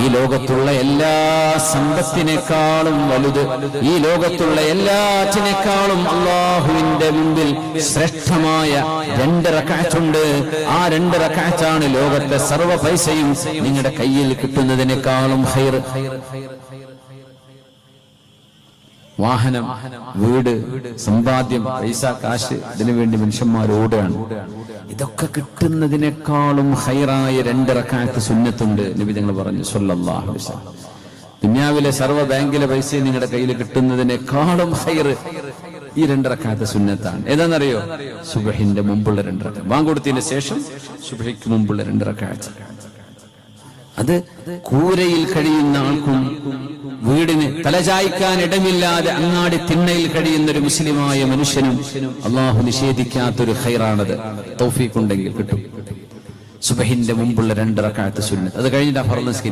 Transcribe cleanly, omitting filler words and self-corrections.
ഈ ലോകത്തുള്ള എല്ലാ സമ്പത്തിനേക്കാളും വലുത്, ഈ ലോകത്തുള്ള എല്ലാറ്റിനേക്കാളും അള്ളാഹുവിന്റെ മുമ്പിൽ ശ്രേഷ്ഠമായ 2 റക്അത്തുണ്ട്. ആ 2 റക്അത്താണ് ലോകത്തെ സർവ്വ പൈസയും നിങ്ങളുടെ കയ്യിൽ കിട്ടുന്നതിനേക്കാളും ഖൈർ. വാഹനം, വീട്, സമ്പാദ്യം, പൈസ, കാശ്, ഇതിനു വേണ്ടി മനുഷ്യന്മാർ ഓടുകയാണ്. ഇതൊക്കെ കിട്ടുന്നതിനേക്കാളും ഖൈറായ 2 റക്അത്ത് സുന്നത്തുണ്ട്. നബി തങ്ങൾ പറഞ്ഞു സ്വല്ലല്ലാഹു അലൈഹി വസല്ലം. ദുനിയാവിലെ സർവ്വ ബാങ്കിലെ പൈസ നിങ്ങളുടെ കയ്യിൽ കിട്ടുന്നതിനേക്കാളും ഖൈർ ഈ 2 റക്അത്ത് സുന്നത്താണ്. ഏതാണെന്നറിയോ? സുബ്ഹിന്റെ മുമ്പുള്ള 2 റക്അത്ത്, ബാങ്ക് കൊടുത്തതിന് ശേഷം സുബ്ഹിക്ക് മുമ്പുള്ള 2 റക്അത്ത്. അത് കൂരയിൽ കഴിയുന്ന ആൾക്കും വീടിന് തലചായ്ക്കാൻ ഇടമില്ലാതെ അങ്ങാടി തിണ്ണയിൽ കഴിയുന്ന ഒരു മുസ്ലിമായ മനുഷ്യനും അള്ളാഹു നിഷേധിക്കാത്തൊരു ഖൈറാണത്. തൗഫീഖ് ഉണ്ടെങ്കിൽ കിട്ടും. സുബ്ഹിന്റെ മുമ്പുള്ള 2 റക്അത്ത് സുന്നത്ത്. അത് കഴിഞ്ഞിട്ട് ഫർള് നിസ്കരിക്കും.